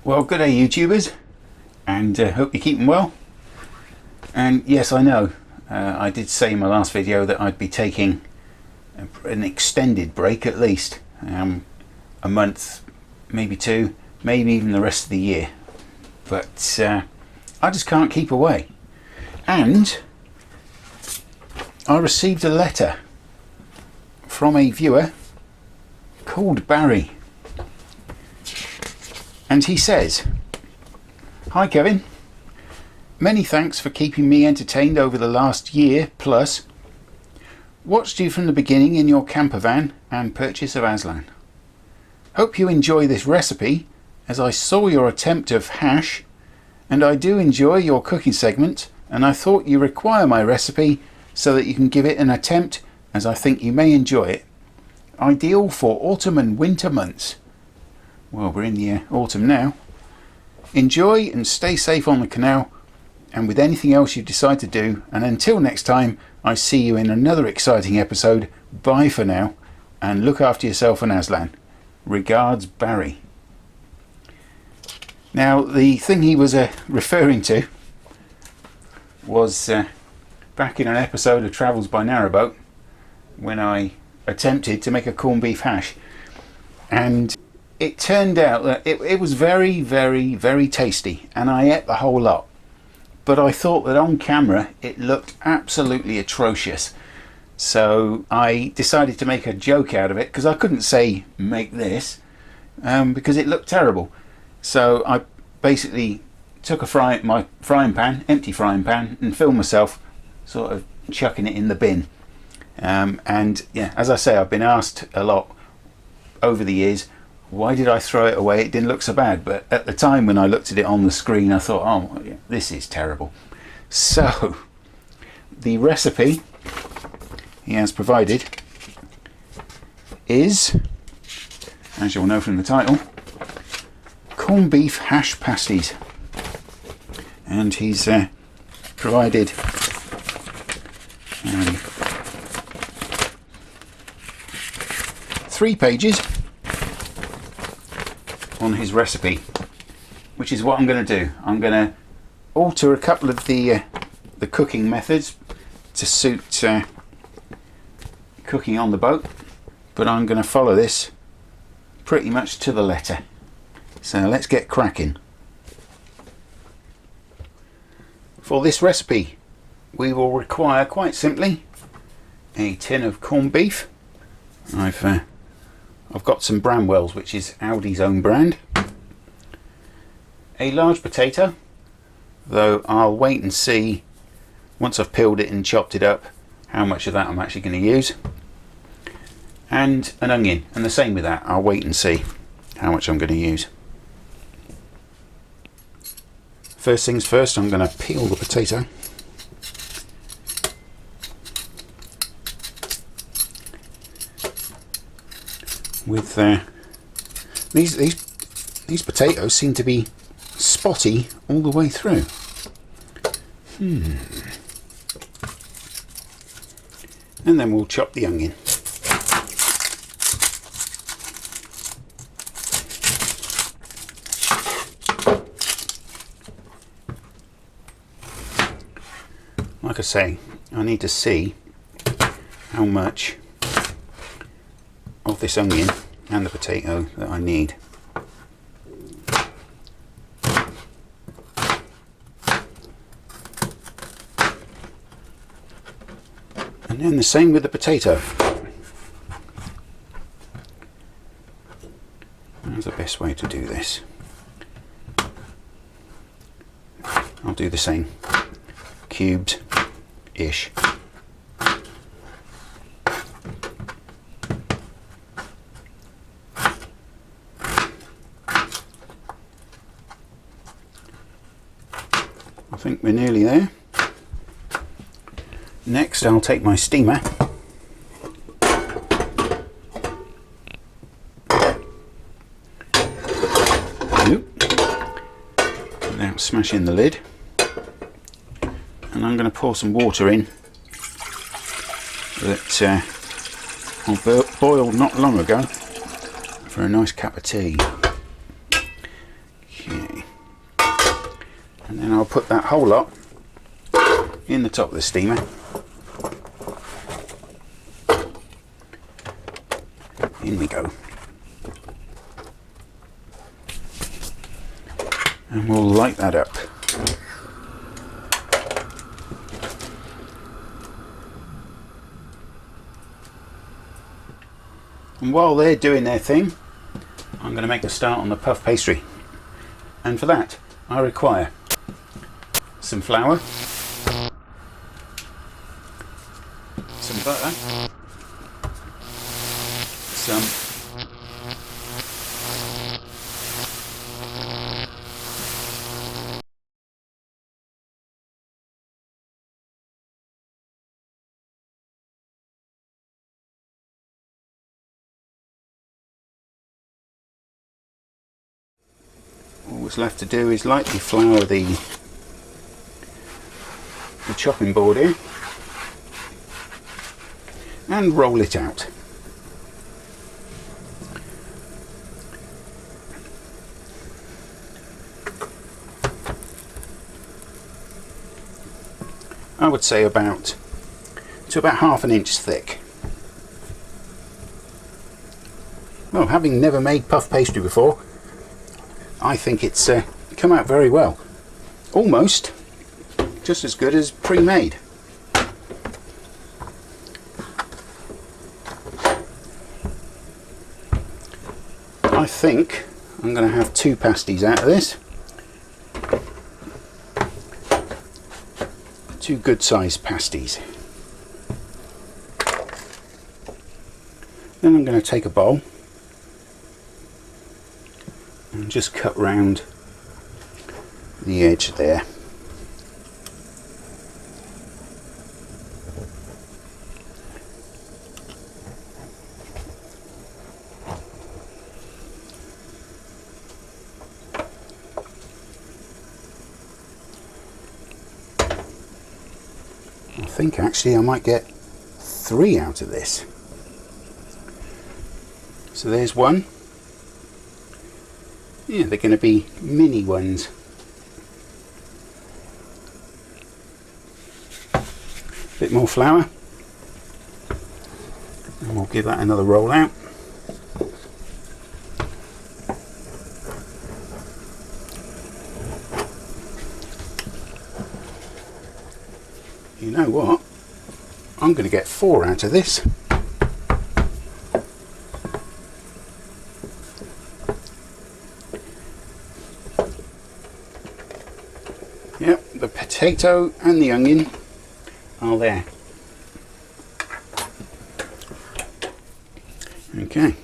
Well, good day YouTubers, and hope you're keeping well. And yes, I know, I did say in my last video that I'd be taking an extended break, at least a month, maybe two, maybe even the rest of the year. But I just can't keep away. And I received a letter from a viewer called Barry. And he says, "Hi Kevin, many thanks for keeping me entertained over the last year plus. Watched you from the beginning in your camper van and purchase of Aslan. Hope you enjoy this recipe, as I saw your attempt of hash, and I do enjoy your cooking segment, and I thought you require my recipe so that you can give it an attempt, as I think you may enjoy it. Ideal for autumn and winter months." Well, we're in the autumn now. "Enjoy and stay safe on the canal and with anything else you decide to do, and until next time I see you in another exciting episode, bye for now, and look after yourself and Aslan. Regards, Barry." Now, the thing he was referring to was back in an episode of Travels by Narrowboat, when I attempted to make a corned beef hash, and it turned out that it was very, very, very tasty, and I ate the whole lot. But I thought that on camera it looked absolutely atrocious. So I decided to make a joke out of it, because I couldn't say make this, because it looked terrible. So I basically took my frying pan, empty frying pan, and filmed myself sort of chucking it in the bin. And yeah, as I say, I've been asked a lot over the years, why did I throw it away? It didn't look so bad. But at the time when I looked at it on the screen, I thought, oh, yeah, this is terrible. So the recipe he has provided is, as you'll know from the title, corned beef hash pasties. And he's provided 3 pages on his recipe, which is what I'm going to do. I'm going to alter a couple of the cooking methods to suit cooking on the boat, but I'm going to follow this pretty much to the letter. So let's get cracking. For this recipe we will require, quite simply, a tin of corned beef. I've got some Bramwells, which is Aldi's own brand. A large potato, though I'll wait and see once I've peeled it and chopped it up how much of that I'm actually going to use. And an onion, and the same with that, I'll wait and see how much I'm going to use. First things first, I'm going to peel the potato. With these potatoes seem to be spotty all the way through. And then we'll chop the onion. Like I say, I need to see how much of this onion and the potato that I need. And then the same with the potato. That's the best way to do this. I'll do the same, cubes-ish. I think we're nearly there. Next, I'll take my steamer without smashing the lid, and I'm going to pour some water in that I boiled not long ago for a nice cup of tea. Okay. And then I'll put that whole lot in the top of the steamer. In we go. And we'll light that up. And while they're doing their thing, I'm going to make a start on the puff pastry. And for that, I require some flour, some butter, some all what's left to do is lightly flour the chopping board here and roll it out. I would say about half an inch thick. Well, having never made puff pastry before, I think it's come out very well. Almost just as good as pre-made. I think I'm going to have 2 pasties out of this. 2 good sized pasties. Then I'm going to take a bowl and just cut round the edge there. I think actually I might get 3 out of this. So there's one. Yeah, they're going to be mini ones. A bit more flour. And we'll give that another roll out. You know what? I'm going to get 4 out of this. Yep, the potato and the onion are there. Okay.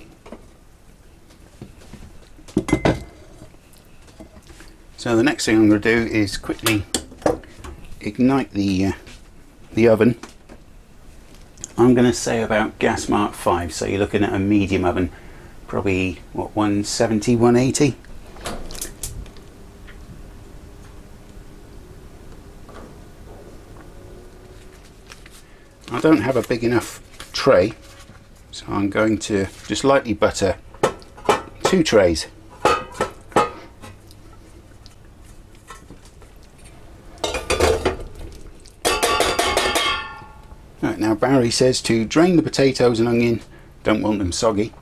So the next thing I'm going to do is quickly ignite the oven. I'm going to say about gas mark 5, so you're looking at a medium oven, probably what, 170, 180. I don't have a big enough tray, so I'm going to just lightly butter 2 trays. Right, now Barry says to drain the potatoes and onion, don't want them soggy.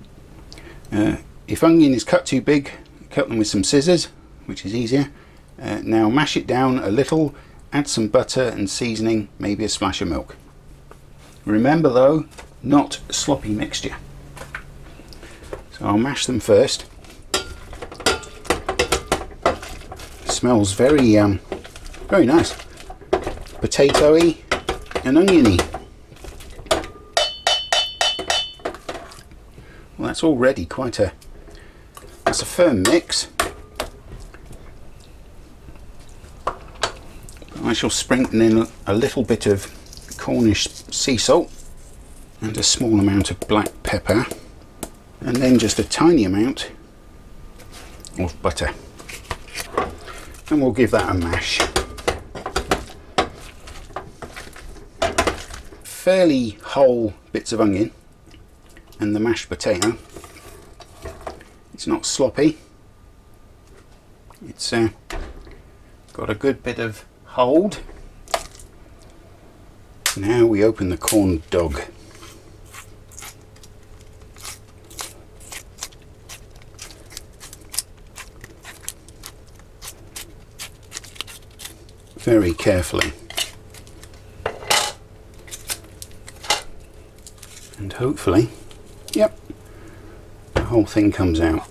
If onion is cut too big, cut them with some scissors, which is easier. Now mash it down a little, add some butter and seasoning, maybe a splash of milk. Remember though, not sloppy mixture. So I'll mash them first. Smells very very nice. Potatoey and oniony. Well, that's already quite a firm mix. I shall sprinkle in a little bit of Cornish sea salt and a small amount of black pepper, and then just a tiny amount of butter, and we'll give that a mash. Fairly whole bits of onion and the mashed potato. It's not sloppy, it's got a good bit of hold. Now we open the corn dog. Very carefully. And hopefully, yep, the whole thing comes out.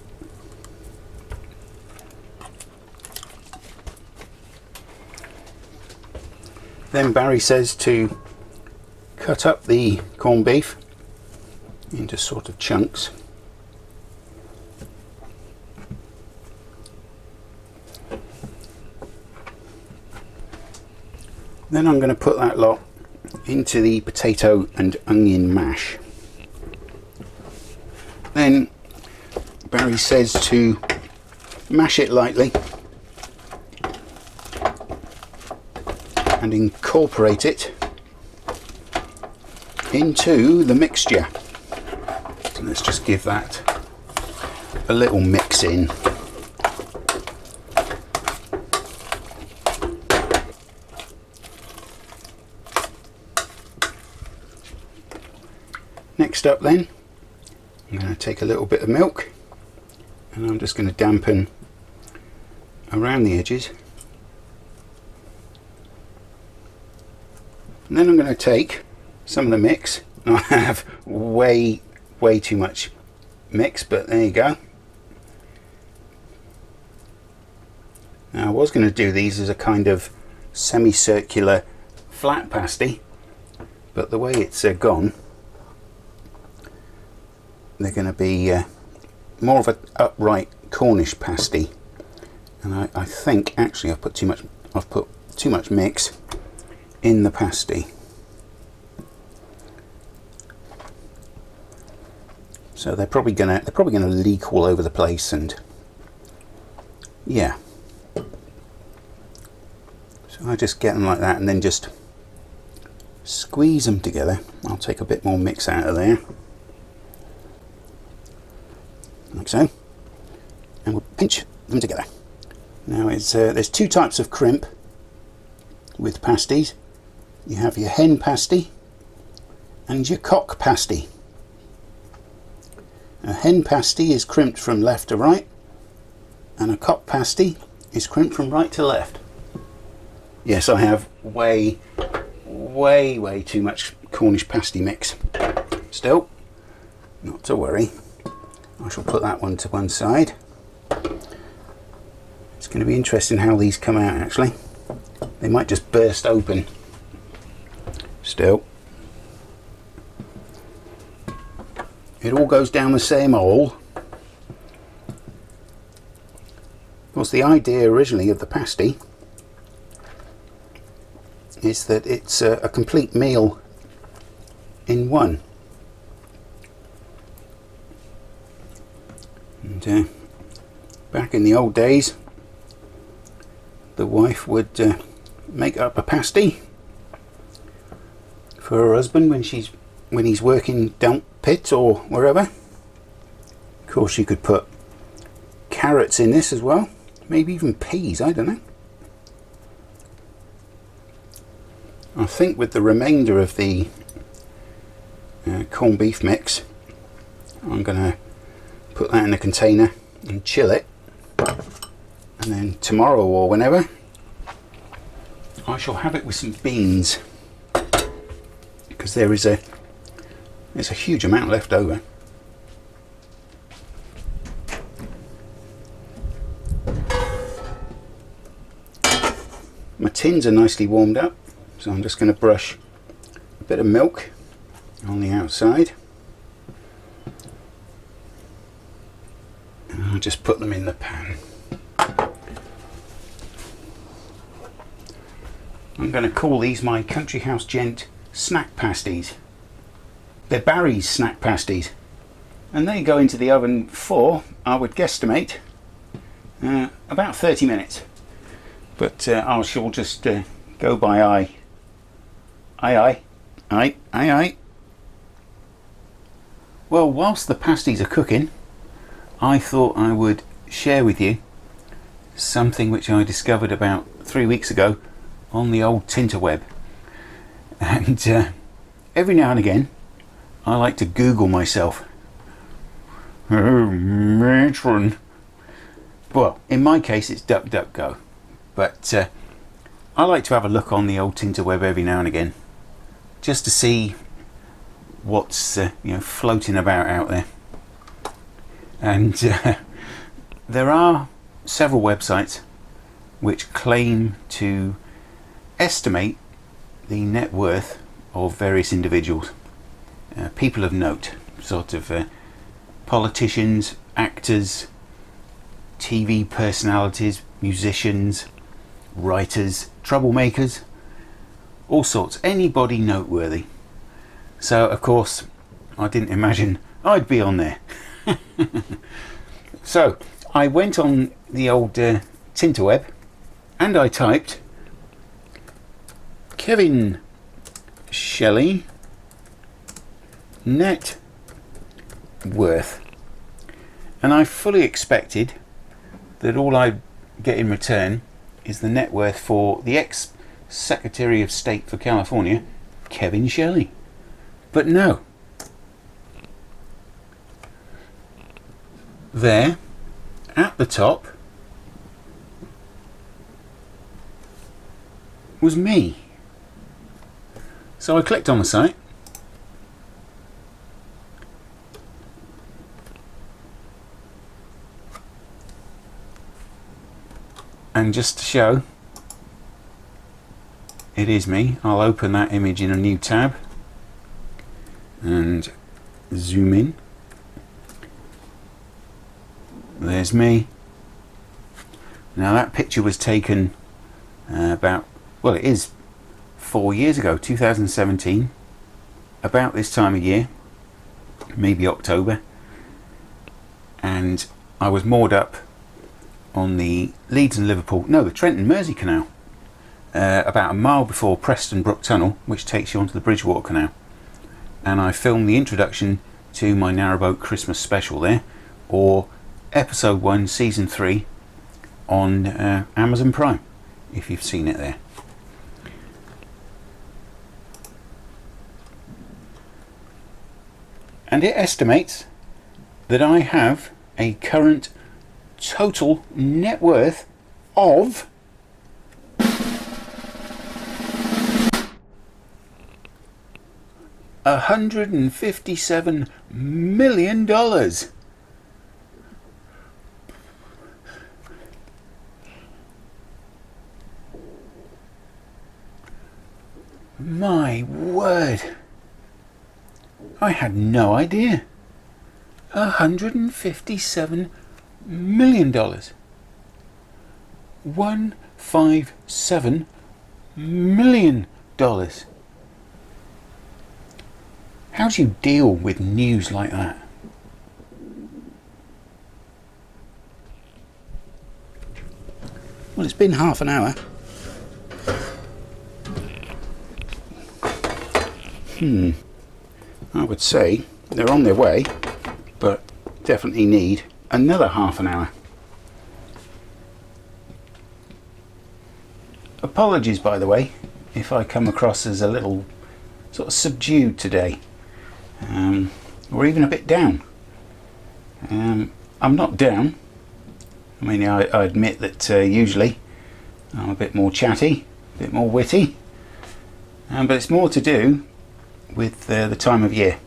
Then Barry says to cut up the corned beef into sort of chunks. Then I'm going to put that lot into the potato and onion mash. Then Barry says to mash it lightly and incorporate it into the mixture. So let's just give that a little mix in. Next up then, I'm going to take a little bit of milk and I'm just going to dampen around the edges. And then I'm going to take some of the mix. I have way too much mix, but there you go. Now I was going to do these as a kind of semicircular flat pasty, but the way it's gone, they're going to be more of an upright Cornish pasty. And I think actually I've put too much mix in the pasty. So they're probably gonna leak all over the place, and yeah. So I just get them like that and then just squeeze them together. I'll take a bit more mix out of there, like so, and we'll pinch them together. Now there's two types of crimp with pasties. You have your hen pasty and your cock pasty. A hen pasty is crimped from left to right, and a cock pasty is crimped from right to left. Yes, I have way too much Cornish pasty mix. Still, not to worry. I shall put that one to one side. It's going to be interesting how these come out actually. They might just burst open. Still, it all goes down the same hole. Of course, the idea originally of the pasty is that it's a complete meal in one. And back in the old days, the wife would make up a pasty for her husband when he's working down pit or wherever. Of course, you could put carrots in this as well, maybe even peas, I don't know. I think with the remainder of the corned beef mix, I'm going to put that in a container and chill it, and then tomorrow or whenever I shall have it with some beans, because there's a huge amount left over. My tins are nicely warmed up, so I'm just going to brush a bit of milk on the outside, and I'll just put them in the pan. I'm going to call these my Country House Gent snack pasties. They're Barry's snack pasties, and they go into the oven for, I would guesstimate, about 30 minutes. But I shall just go by eye. Aye. Well, whilst the pasties are cooking, I thought I would share with you something which I discovered about 3 weeks ago on the old Tinterweb, and every now and again I like to Google myself. Oh, matron. Well, in my case it's DuckDuckGo, but I like to have a look on the old Tinterweb every now and again, just to see what's floating about out there. And there are several websites which claim to estimate the net worth of various individuals, people of note, sort of politicians, actors, TV personalities, musicians, writers, troublemakers, all sorts, anybody noteworthy. So of course I didn't imagine I'd be on there. So I went on the old Tinterweb and I typed Kevin Shelley net worth, and I fully expected that all I'd get in return is the net worth for the ex-Secretary of State for California, Kevin Shelley. But no. There, at the top, was me. So I clicked on the site, and just to show it is me, I'll open that image in a new tab and zoom in. There's me. Now that picture was taken it is 4 years ago, 2017, about this time of year, maybe October, and I was moored up on the Leeds and Liverpool, no, the Trent and Mersey Canal, about a mile before Preston Brook Tunnel, which takes you onto the Bridgewater Canal, and I filmed the introduction to my Narrowboat Christmas special there, or episode 1 season 3 on Amazon Prime, if you've seen it there. And it estimates that I have a current total net worth of $157 million. My word, I had no idea. $157 million. $157 million. How do you deal with news like that? Well, it's been half an hour. I would say they're on their way, but definitely need another half an hour. Apologies, by the way, if I come across as a little sort of subdued today, or even a bit down. I'm not down. I mean, I admit that usually I'm a bit more chatty, a bit more witty, but it's more to do with the time of year.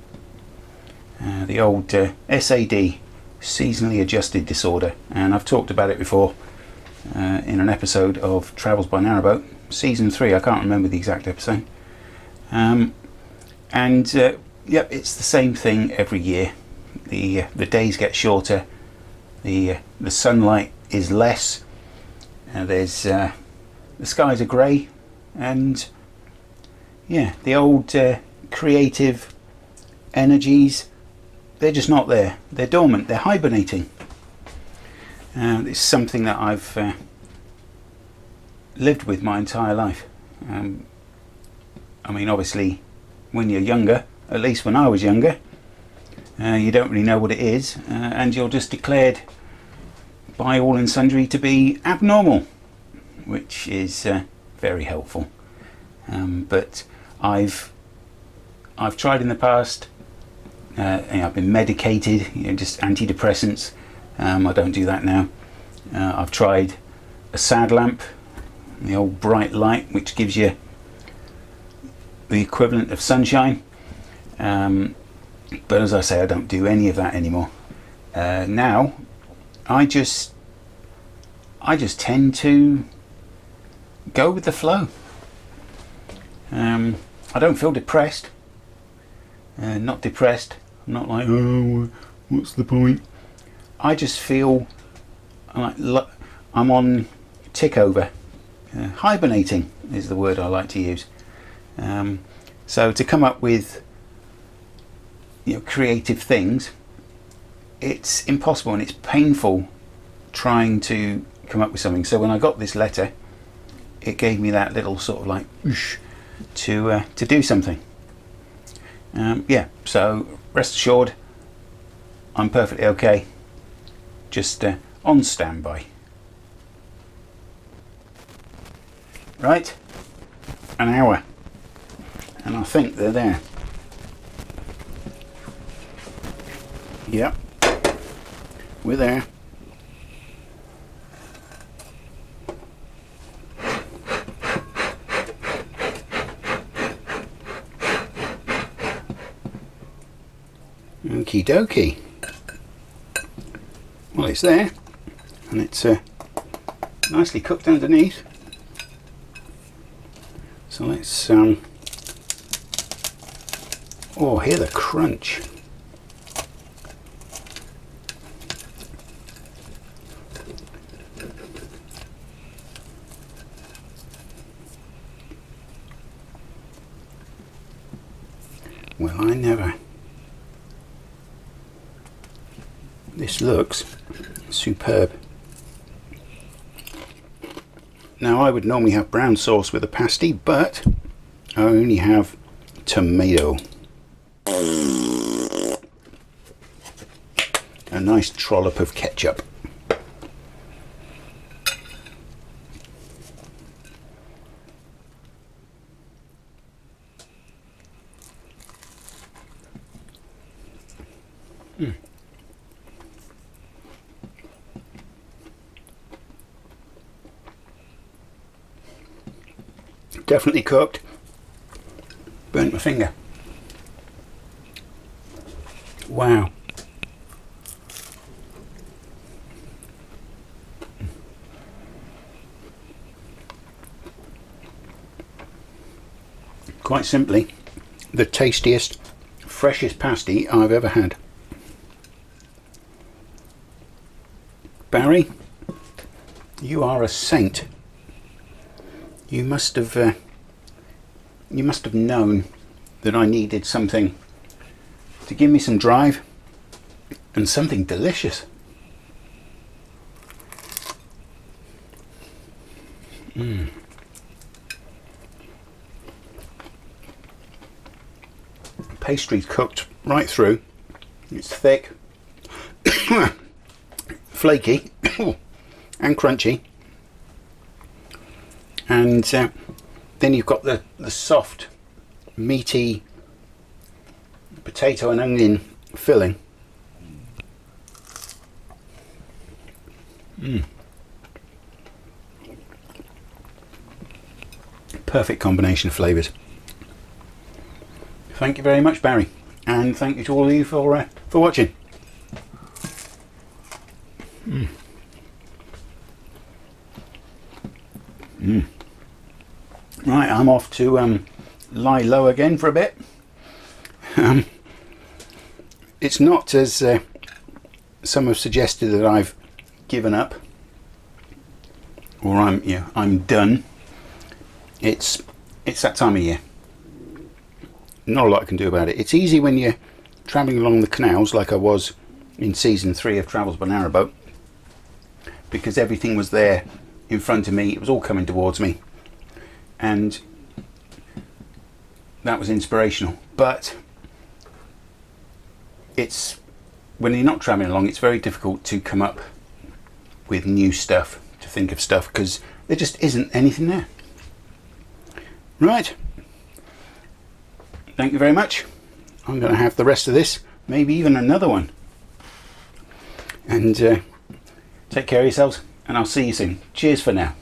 The old S.A.D, seasonally adjusted disorder, and I've talked about it before in an episode of Travels by Narrowboat, season 3. I can't remember the exact episode. Yep, it's the same thing every year. The days get shorter, the sunlight is less, there's the skies are grey, and yeah, the old creative energies, they're just not there. They're dormant, they're hibernating. It's something that I've lived with my entire life. I mean, obviously when you're younger, at least when I was younger, you don't really know what it is, and you're just declared by all and sundry to be abnormal, which is very helpful. But I've tried in the past. I've been medicated, just antidepressants. I don't do that now. I've tried a S.A.D lamp, the old bright light, which gives you the equivalent of sunshine. But as I say, I don't do any of that anymore. Now, I just tend to go with the flow. I don't feel depressed. Not depressed. I'm not like, oh, what's the point? I just feel like I'm on tick over. Hibernating is the word I like to use. So to come up with creative things, it's impossible and it's painful trying to come up with something. So when I got this letter, it gave me that little sort of like whoosh to do something. Yeah, so rest assured, I'm perfectly okay. Just on standby. Right, an hour, and I think they're there. Yep, we're there. Okie dokie. Well, it's there, and it's nicely cooked underneath. So let's oh, hear the crunch. Well, I never. This looks superb. Now, I would normally have brown sauce with a pasty, but I only have tomato. A nice trollop of ketchup. Definitely cooked. Burnt my finger. Wow. Quite simply, the tastiest, freshest pasty I've ever had. Barry, you are a saint. You must have known that I needed something to give me some drive and something delicious. Pastry's cooked right through. It's thick, flaky, and crunchy. And then you've got the soft, meaty potato and onion filling. Perfect combination of flavours. Thank you very much, Barry, and thank you to all of you for watching. Right, I'm off to lie low again for a bit. It's not as some have suggested that I've given up or I'm done. It's that time of year. Not a lot I can do about it. It's easy when you're travelling along the canals like I was in season 3 of Travels by Narrowboat, because everything was there in front of me. It was all coming towards me, and that was inspirational. But it's when you're not travelling along, it's very difficult to come up with new stuff to think of stuff because there just isn't anything there. Right. Thank you very much. I'm going to have the rest of this, maybe even another one. And take care of yourselves, and I'll see you soon. Cheers for now.